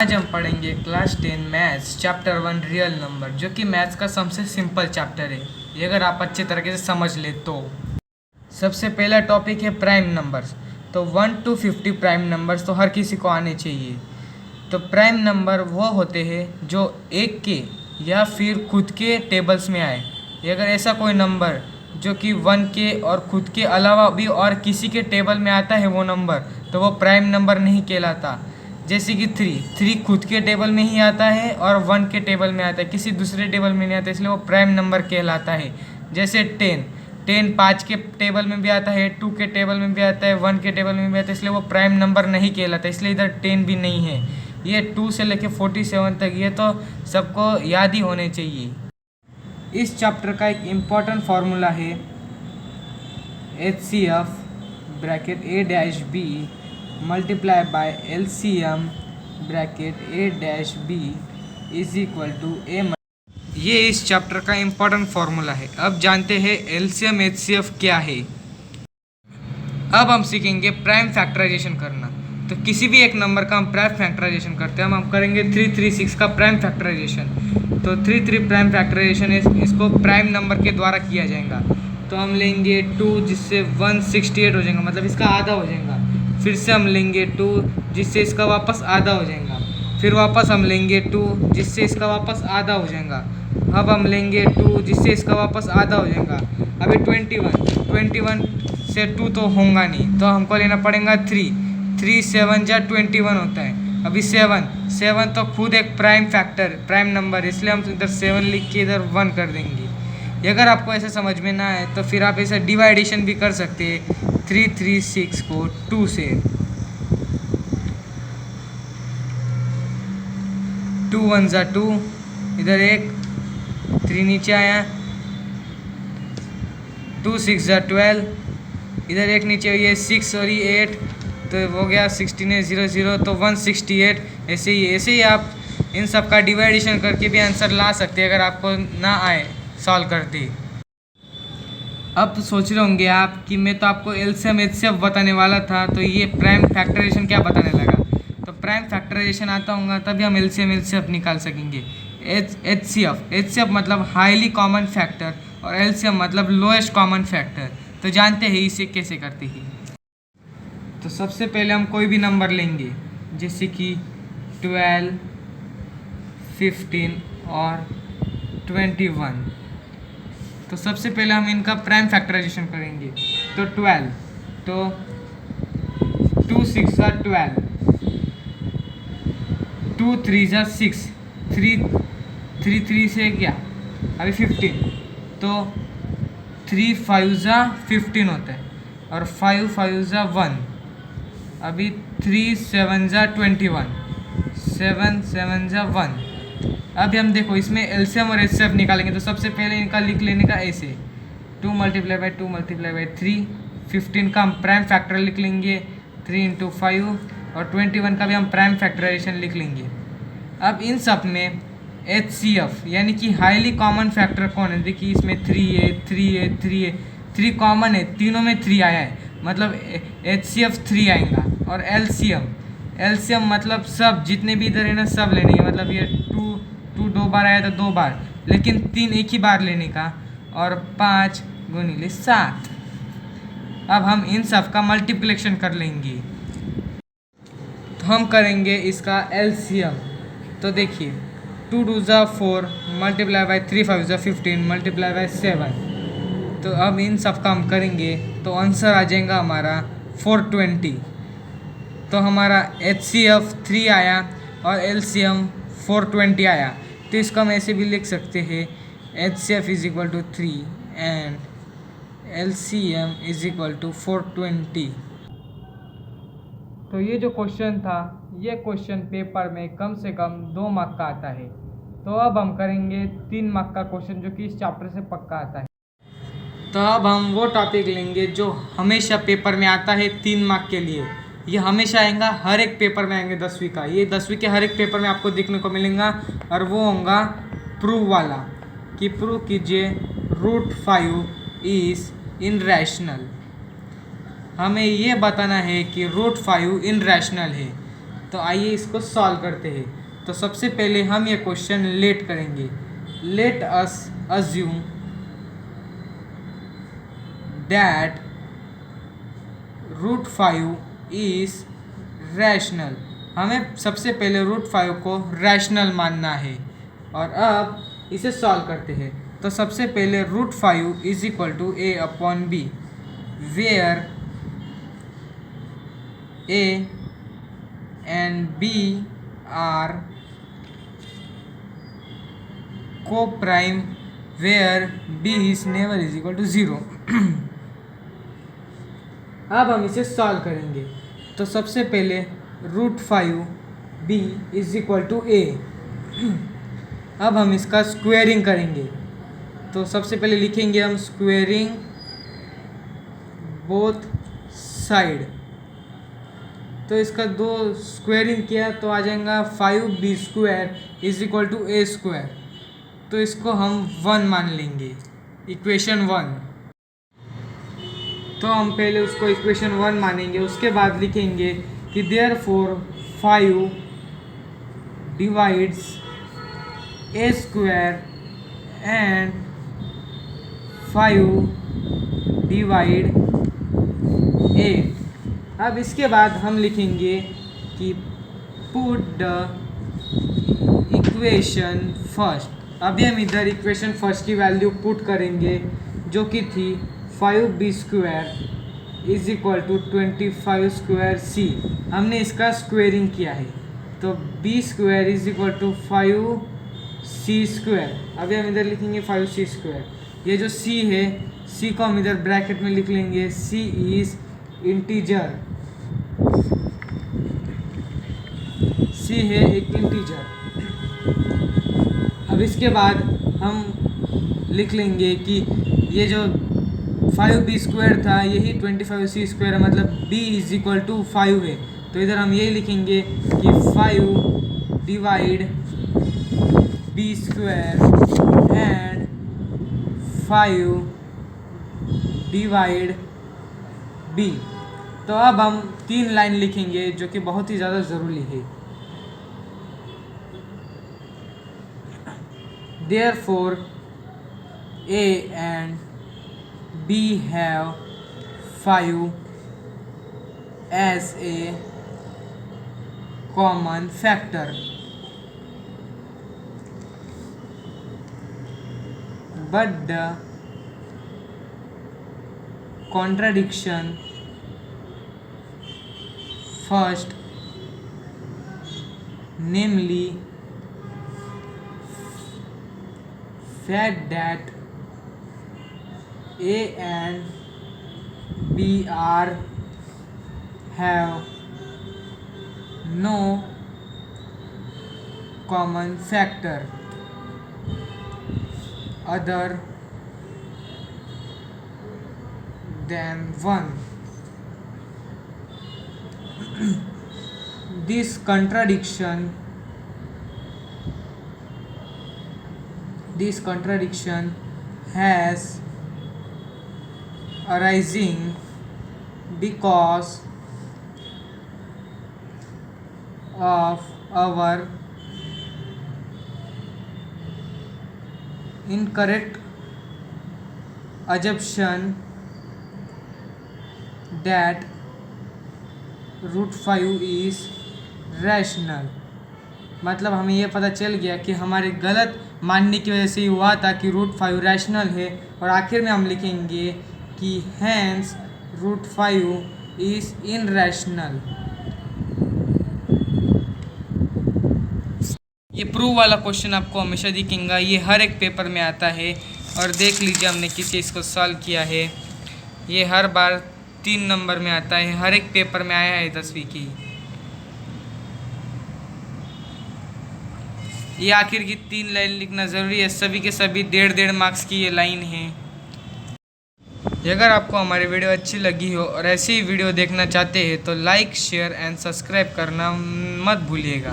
आज हम पढ़ेंगे class 10 maths chapter 1 real number, जो कि मैथ्स का सबसे सिंपल चैप्टर है। ये अगर आप अच्छे तरीके से समझ ले तो सबसे पहला टॉपिक है प्राइम नंबर्स। तो 1 to 50 प्राइम नंबर्स तो हर किसी को आने चाहिए। तो प्राइम नंबर वो होते हैं जो एक के या फिर खुद के टेबल्स में आए। ये अगर ऐसा कोई नंबर जो कि 1 के और खुद के अलावा भी और किसी के टेबल में आता है वो नंबर, तो वो प्राइम नंबर नहीं कहलाता। जैसे कि 3 खुद के टेबल में ही आता है और 1 के टेबल में आता है, किसी दूसरे टेबल में नहीं आता, इसलिए वो प्राइम नंबर कहलाता है। जैसे 10 5 के टेबल में भी आता है, 2 के टेबल में भी आता है, 1 के टेबल में भी आता है, इसलिए वो प्राइम नंबर नहीं कहलाता। इसलिए इधर 10 भी नहीं है। ये 2 से लेके 47 तक ये तो सबको याद ही होने चाहिए। इस चैप्टर का एक इम्पॉर्टेंट फार्मूला है HCF bracket A-B multiply by LCM bracket A-B is equal to A। ये इस चैप्टर का इम्पॉर्टेंट फार्मूला है। अब जानते हैं LCM HCF क्या है। अब हम सीखेंगे प्राइम फैक्टराइजेशन करना। तो किसी भी एक नंबर का हम प्राइम फैक्टराइजेशन करते हैं। हम करेंगे 336 का प्राइम फैक्टराइजेशन। तो 3 प्राइम फैक्टराइजेशन इसको प्राइम नंबर के द्वारा किया जाएगा। तो हम लेंगे 2 जिससे 168 हो जाएगा, मतलब इसका आधा हो जाएगा। फिर से हम लेंगे 2 जिससे इसका वापस आधा हो जाएगा। फिर वापस हम लेंगे 2 जिससे इसका वापस आधा हो जाएगा। अब हम लेंगे 2 जिससे इसका वापस आधा हो जाएगा। अभी 21 से 2 तो होगा नहीं, तो हमको लेना पड़ेगा 3 7 जा 21 होता है। अभी 7 तो खुद एक प्राइम नंबर, इसलिए हम इधर 7 लिख के इधर 1 कर देंगे। अगर आपको ऐसे समझ में ना आए तो फिर आप ऐसे डिवाइडेशन भी कर सकते हैं 336 को 2 से। 2 1 जा 2, इधर 1 3 नीचे आया, 2 6 जा 12, इधर 1 नीचे हुई है 6 और ये 8, तो हो गया 16 0 0, तो 168। ऐसे ही आप इन सब का डिवाइडेशन करके भी आंसर ला सकते हैं अगर आपको ना आए सॉल्व करते। अब तो सोच रहे होंगे आप कि मैं तो आपको LCM HCF बताने वाला था, तो ये प्राइम फैक्टराइजेशन क्या बताने लगा। तो प्राइम फैक्टराइजेशन आता होगा तभी हम LCM HCF निकाल सकेंगे। HCF मतलब हाईली कॉमन फैक्टर और LCM मतलब लोएस्ट कॉमन फैक्टर। तो जानते हैं इसे कैसे करते हैं। तो सबसे पहले हम कोई भी नंबर लेंगे, जैसे कि 12 15 और 21। तो सबसे पहले हम इनका प्राइम फैक्टराइजेशन करेंगे। तो 12, तो 2 6 जा 12, 2 3 जा 6, 3 से क्या अभी 15, तो 3 5 जा 15 होता है और 5 5 जा 1, अभी 3 7 जा 21, 7 7 जा 1। अभी हम देखो इसमें LCM और HCF निकालेंगे। तो सबसे पहले इनका लिख लेने का ऐसे 2 मल्टीप्लाई बाई 3, 15 का हम प्राइम फैक्टर लिख लेंगे 3 × 5, और 21 का भी हम प्राइम फैक्टराइजेशन लिख लेंगे। अब इन सब में HCF यानी कि हाईली कॉमन फैक्टर कौन है, देखिए इसमें 3 कॉमन है, तीनों में 3 आया है, मतलब HCF 3 आएगा। और LCM मतलब सब जितने भी इधर है ना सब लेने के, मतलब ये 2 2 बार आया तो 2 बार, लेकिन 3 एक ही बार लेने का, और 5 × 7। अब हम इन सब का मल्टीप्लिकेशन कर लेंगे। तो हम करेंगे इसका LCM। तो देखिए 2 2 जा 4 मल्टीप्लाई बाई 3 5 जा 15 मल्टीप्लाई बाई 7। तो अब इन सब का हम करेंगे तो आंसर आ जाएगा हमारा 420। तो हमारा HCF 3 आया और LCM 420 आया। तो इसको हम ऐसे भी लिख सकते हैं HCF is equal to 3 and LCM is equal to 420। तो ये जो क्वेश्चन था, ये क्वेश्चन पेपर में कम से कम 2 मार्क का आता है। तो अब हम करेंगे 3 मार्क का क्वेश्चन जो कि इस चैप्टर से पक्का आता है। तो अब हम वो टॉपिक लेंगे जो हमेशा पेपर में आता है 3 मार्क के लिए। ये हमेशा आएगा, हर एक पेपर में आएंगे 10वीं का। ये 10वीं के हर एक पेपर में आपको देखने को मिलेगा, और वो होगा प्रूव वाला कि प्रूव कीजिए √5 इज़ इनरैशनल। हमें ये बताना है कि √5 इनरैशनल है। तो आइए इसको सॉल्व करते हैं। तो सबसे पहले हम ये क्वेश्चन लेट करेंगे। Let us assume that √5 is rational. हमें सबसे पहले √5 को रैशनल मानना है और अब इसे सॉल्व करते हैं। तो सबसे पहले √5 is equal to a/b, where a and b are co-prime where b is never is equal to 0। अब हम इसे सॉल्व करेंगे। तो सबसे पहले √5b is equal to a। अब हम इसका स्क्वेयरिंग करेंगे। तो सबसे पहले लिखेंगे हम स्क्वेयरिंग बोथ साइड। तो इसका दो स्क्वेयरिंग किया तो आ जाएगा 5b² is equal to a²। तो इसको हम 1 मान लेंगे, इक्वेशन 1। तो हम पहले उसको इक्वेशन 1 मानेंगे, उसके बाद लिखेंगे कि therefore 5 divides a² and 5 divide a। अब इसके बाद हम लिखेंगे कि पुट द इक्वेशन फर्स्ट। अभी हम इधर इक्वेशन फर्स्ट की वैल्यू पुट करेंगे जो कि थी 5b² इज इक्वल टू 25² हमने इसका स्क्वेयरिंग किया है। तो b² is equal to 5c²। अभी हम इधर लिखेंगे 5c²। ये जो c है, c को हम इधर ब्रैकेट में लिख लेंगे, c इज इंटीजर, c है एक इंटीजर। अब इसके बाद हम लिख लेंगे कि ये जो 5b² था यही 25c² है, मतलब b इज इक्वल टू 5 है। तो इधर हम यही लिखेंगे कि 5 divide b² and 5 divide b। तो अब हम 3 लाइन लिखेंगे जो कि बहुत ही ज़्यादा ज़रूरी है। Therefore, A and B have 5 as a common factor, but the contradiction first, namely fact that A and B are have no common factor other than 1. This contradiction has arising because of our incorrect assumption that √5 is rational। मतलब हमें ये पता चल गया कि हमारे गलत मानने की वजह से ये हुआ था कि √5 रैशनल है। और आखिर में हम लिखेंगे कि हैंस √5 इज इनरैशनल। ये प्रूव वाला क्वेश्चन आपको हमेशा दिखेगा, ये हर एक पेपर में आता है। और देख लीजिए हमने किसी इसको सॉल्व किया है, ये हर बार 3 नंबर में आता है, हर एक पेपर में आया है 10वीं की। ये आखिर की 3 लाइन लिखना ज़रूरी है, सभी के सभी 1.5 मार्क्स की ये लाइन है। अगर आपको हमारी वीडियो अच्छी लगी हो और ऐसी ही वीडियो देखना चाहते हैं तो लाइक शेयर एंड सब्सक्राइब करना मत भूलिएगा।